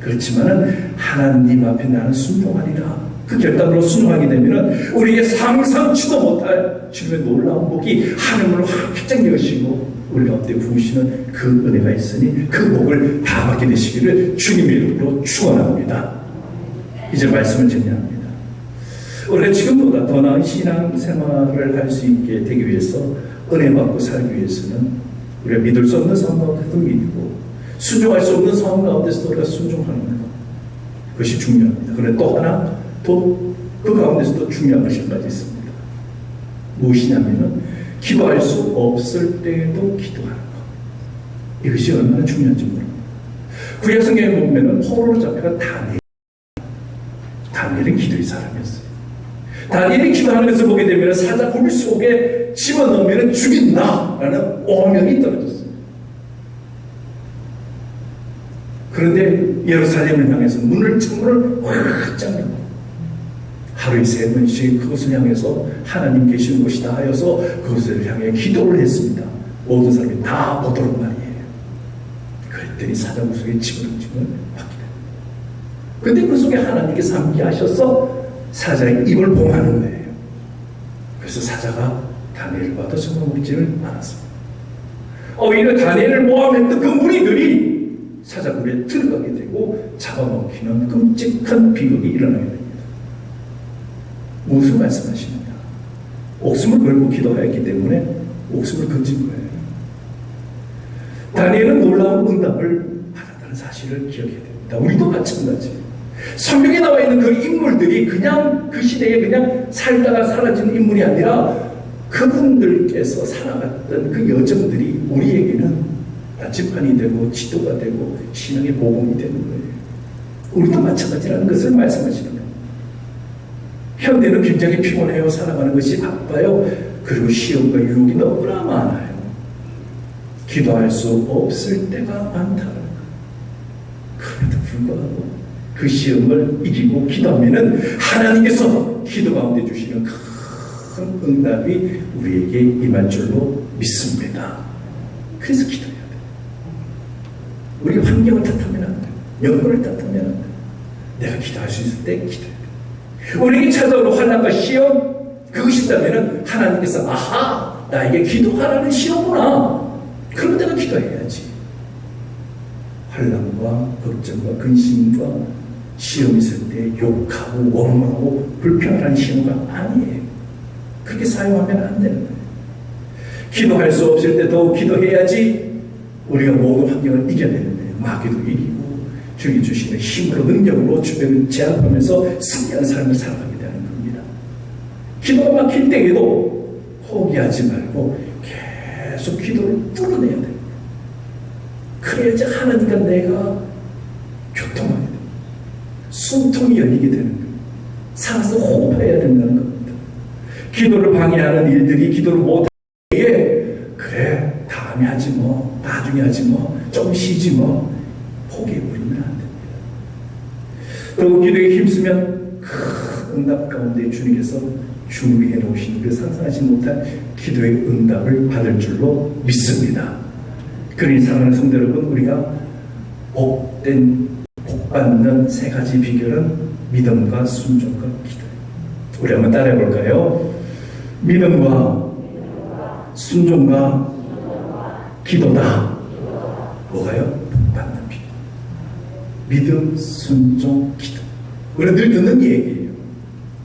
그렇지만은 하나님 앞에 나는 순종하리라 그 결단으로 순종하게 되면 우리에게 상상치도 못할 주님의 놀라운 복이 하늘문을 활짝 여시고 우리 가운데 부으시는 그 은혜가 있으니 그 복을 다 받게 되시기를 주님의 이름으로 축원합니다. 이제 말씀을 정리합니다. 우리가 지금보다 더 나은 신앙생활을 할 수 있게 되기 위해서 은혜 받고 살기 위해서는 우리가 믿을 수 없는 상황 가운데서도 믿고 순종할 수 없는 상황 가운데서도 우리가 순종하는 것, 그것이 중요합니다. 그런데 또 하나 또 그 가운데서도 중요한 것이 한 가지 있습니다. 무엇이냐면은 기도할 수 없을 때에도 기도하는 것. 이것이 얼마나 중요한지 모릅니다. 구약 성경에 보면은 포로로 잡혀간 다니엘은 기도의 사람이었어요. 다니엘이 기도하는 것을 보게 되면 사자 굴 속에 집어넣으면 죽인다라는 오명이 떨어졌어요. 그런데 예루살렘을 향해서 문을 확 열고 하루에 3번씩 그것을 향해서 하나님 계시는 곳이다 하여서 그것을 향해 기도를 했습니다. 모든 사람이 다 보도록 말이에요. 그랬더니 사자굴 속에 집어넣음을 받게 됩니다. 근데 그 속에 하나님께서 함께 하셔서 사자의 입을 봉하는 거예요. 그래서 사자가 다니엘을 봐도 정말 먹지를 않았습니다. 오히려 다니엘을 모함했던 그 무리들이 사자굴에 들어가게 되고 잡아먹히는 끔찍한 비극이 일어나게 됩니다. 무슨 말씀하시느냐? 목숨을 걸고 기도하였기 때문에 목숨을 건진 거예요. 다니엘은 놀라운 응답을 받았다는 사실을 기억해야 됩니다. 우리도 마찬가지예요. 성경에 나와 있는 그 인물들이 그냥 그 시대에 그냥 살다가 사라지는 인물이 아니라 그분들께서 살아갔던 그 여정들이 우리에게는 나침반이 되고 지도가 되고 신앙의 모범이 되는 거예요. 우리도 마찬가지라는 것을 말씀하시는 거예요. 현대는 굉장히 피곤해요. 살아가는 것이 바빠요. 그리고 시험과 유혹이 너무나 많아요. 기도할 수 없을 때가 많다. 그럼에도 불구하고 그 시험을 이기고 기도하면은 하나님께서 기도 가운데 주시는 큰 응답이 우리에게 임할 줄로 믿습니다. 그래서 기도해야 돼요. 우리 환경을 탓하면 안 돼요. 여건을 탓하면 안 돼요. 내가 기도할 수 있을 때 기도해야 돼요. 우리에게 찾아오는 환난과 시험, 그것이 있다면 하나님께서 아하, 나에게 기도하라는 시험구나. 그럼 내가 기도해야지. 환난과 걱정과 근심과 시험이 있을 때 욕하고 원망하고 불평하는 시험가 아니에요. 그렇게 사용하면 안 되는 거예요. 기도할 수 없을 때 더욱 기도해야지 우리가 모든 환경을 이겨내는 거예요. 마귀도 이기고 주님 주시는 힘으로 능력으로 주변을 제압하면서 승리하는 삶을 살아가게 되는 겁니다. 기도가 막힐 때에도 포기하지 말고 계속 기도를 뚫어내야 됩니다. 그래야지 하나님과 내가 교통하게 됩니다. 숨통이 열리게 되는 거예요. 살아서 호흡해야 된다는 겁니다. 기도를 방해하는 일들이 기도를 못할 때에 그래 다음에 하지 뭐 나중에 하지 뭐 좀 쉬지 뭐 포기해버리면 안 됩니다. 또 기도에 힘쓰면 큰 응답 가운데 주님께서 준비해 놓으신 그 상상하지 못한 기도의 응답을 받을 줄로 믿습니다. 그러니 사랑하는 성도 여러분, 우리가 복받는 3가지 비결은 믿음과 순종과 기도예요. 우리 한번 따라해 볼까요? 믿음과 순종과 기도다. 뭐가요? 복받는 비결. 믿음, 순종, 기도. 우리가 늘 듣는 얘기예요.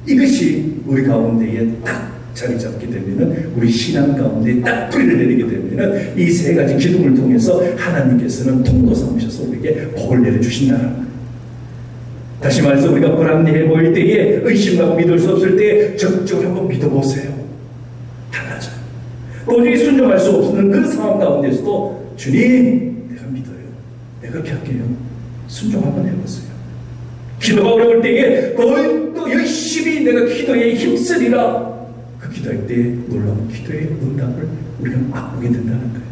이것이 우리 가운데에 딱 자리 잡게 되면은 우리 신앙 가운데 딱 뿌리를 내리게 되면은 이 3가지 기둥을 통해서 하나님께서는 통로 삼으셔서 우리에게 복을 내려주신다는 거예요. 다시 말해서 우리가 불합리해 보일 때에 의심하고 믿을 수 없을 때 적극적으로 한번 믿어보세요. 달라져요. 도저히 순종할 수 없는 그 상황 가운데서도 주님 내가 믿어요. 내가 그렇게 할게요. 순종 한번 해보세요. 기도가 어려울 때에 또 열심히 내가 기도에 힘쓰리라. 그 기도할 때 놀라운 기도의 응답을 우리가 맛보게 된다는 거예요.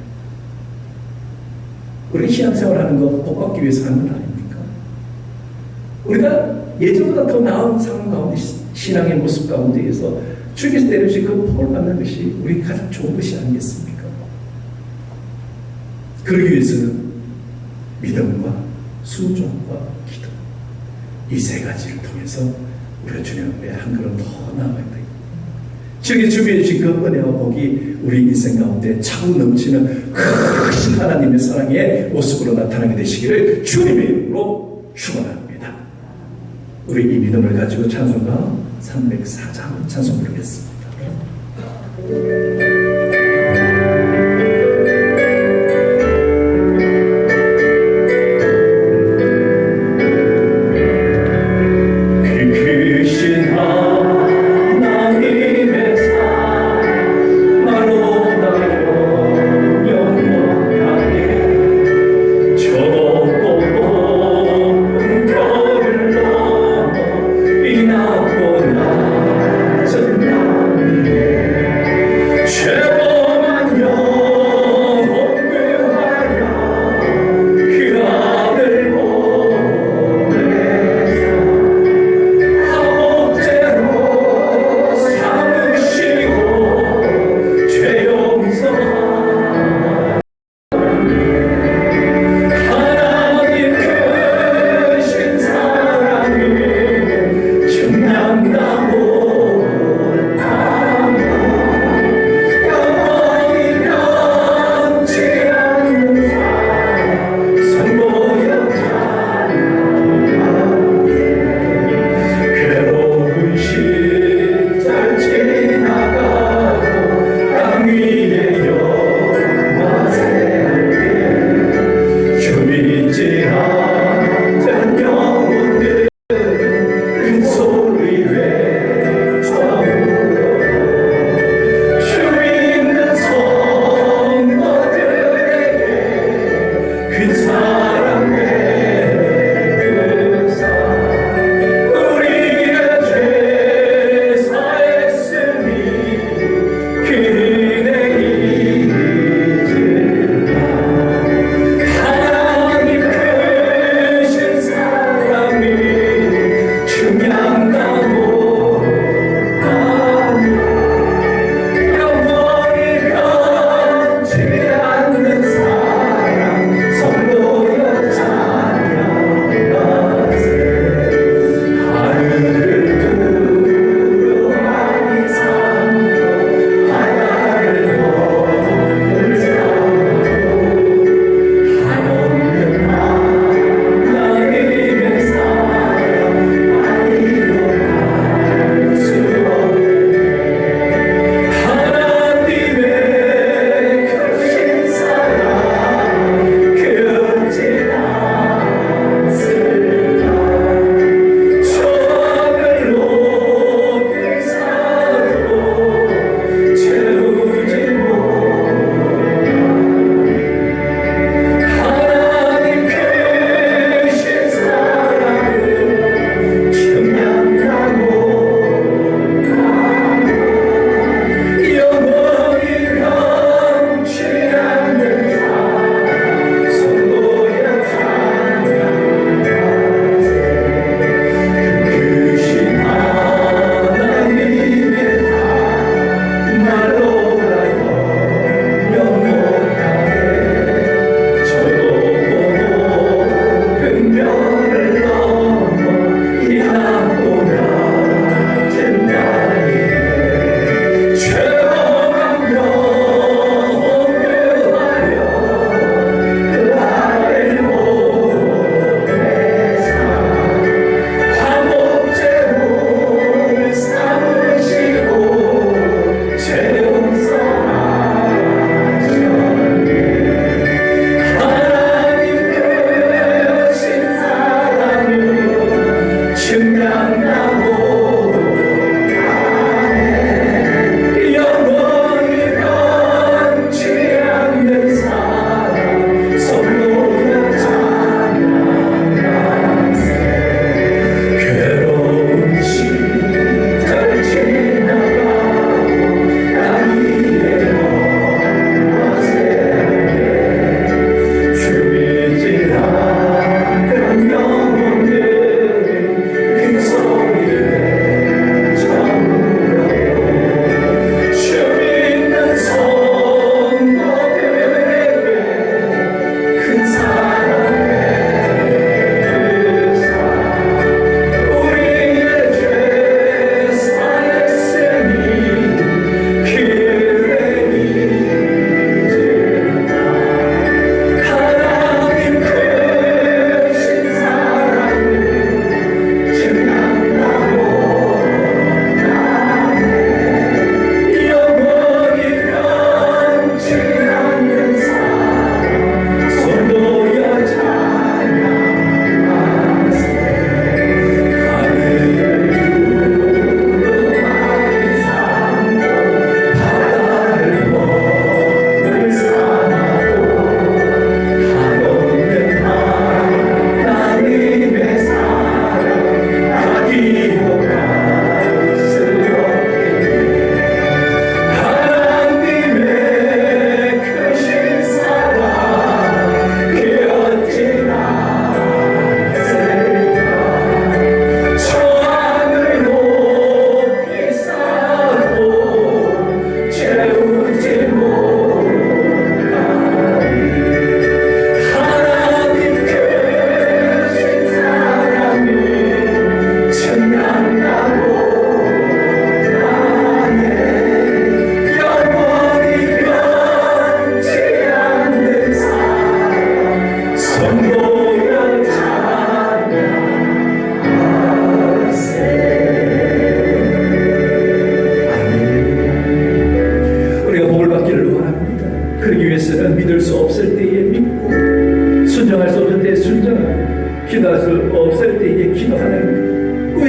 우리가 신앙생활하는 거 복받기 위해서 하는 건 아닙니까? 우리가 예전보다 더 나은 상황 가운데 신앙의 모습 가운데에서 주께서 내려주신 그 복을 받는 것이 우리 가장 좋은 것이 아니겠습니까? 그러기 위해서는 믿음과 순종과 기도 이 3가지를 통해서 우리가 주님 앞에 한 걸음 더 나아가야 됩니다. 주님이 준비해 주신 그 은혜와 복이 우리 인생 가운데 차고 넘치는 큰 하나님의 사랑의 모습으로 나타나게 되시기를 주님의 이름으로 축원합니다. 우리 이 믿음을 가지고 찬송가 304장 찬송 부르겠습니다. 나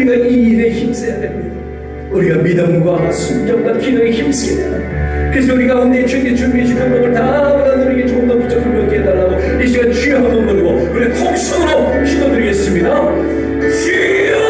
우리가 이 일에 힘써야 됩니다. 우리가 믿음과 순종과 기도에 힘쓰게 됩니다. 그래서 우리 가운데 주님께 준비해 주신 복을 다 받아들이기 조금 더 부족함이 없게 해달라고 이 시간 주여 한번 부르고 우리 통성으로 기도드리겠습니다. 주여!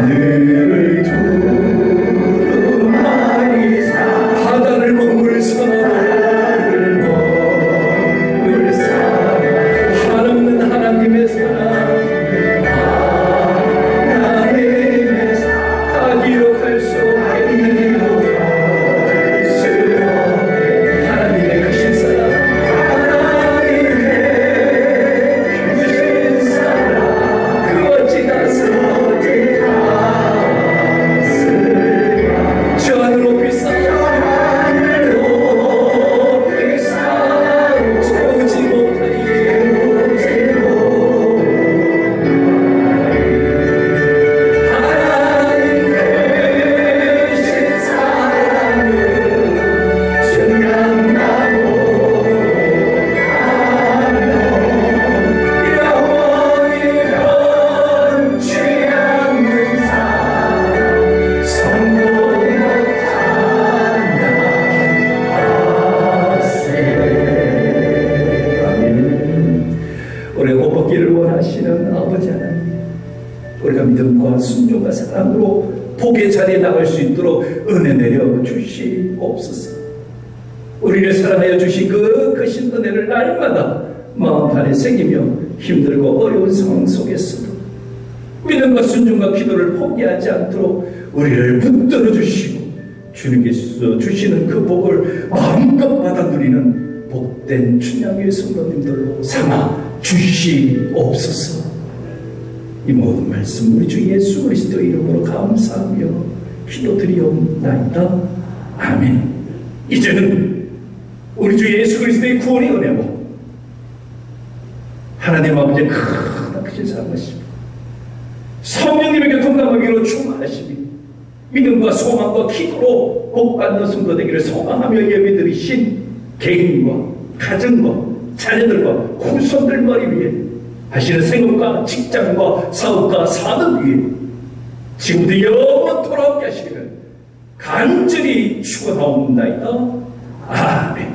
하늘을 두루마리사 바다를 머물사 한없는 하나님의 사랑 다 기록할 수 없겠네요. 하나님의 크신 사랑 우리가 믿음과 순종과 사랑으로 복의 자리에 나갈 수 있도록 은혜 내려 주시옵소서. 우리를 사랑하여 주신 그 크신 은혜를 날마다 마음 안에 새기며 힘들고 어려운 상황 속에서도 믿음과 순종과 기도를 포기하지 않도록 우리를 붙들어 주시고 주님께서 주시는 그 복을 마음껏 받아 누리는 복된 춘향교회 성도님들로 삼아 주시옵소서. 이 모든 말씀 우리 주 예수 그리스도 이름으로 감사하며 기도드리옵나이다. 아멘. 이제는 우리 주 예수 그리스도의 구원의 은혜와 하나님 아버지의 크신 사랑하시고 성령님의 교통감하기로 충만하시니 믿음과 소망과 기도로 복받는 성도 되기를 소망하며 예배드리신 개인과 가정과 자녀들과 후손들 머리 위에 하시는 생업과 직장과 사업과 산업 위에 지금부터 영원토록 함께 하시기를 간절히 축원하옵나이다. 아멘.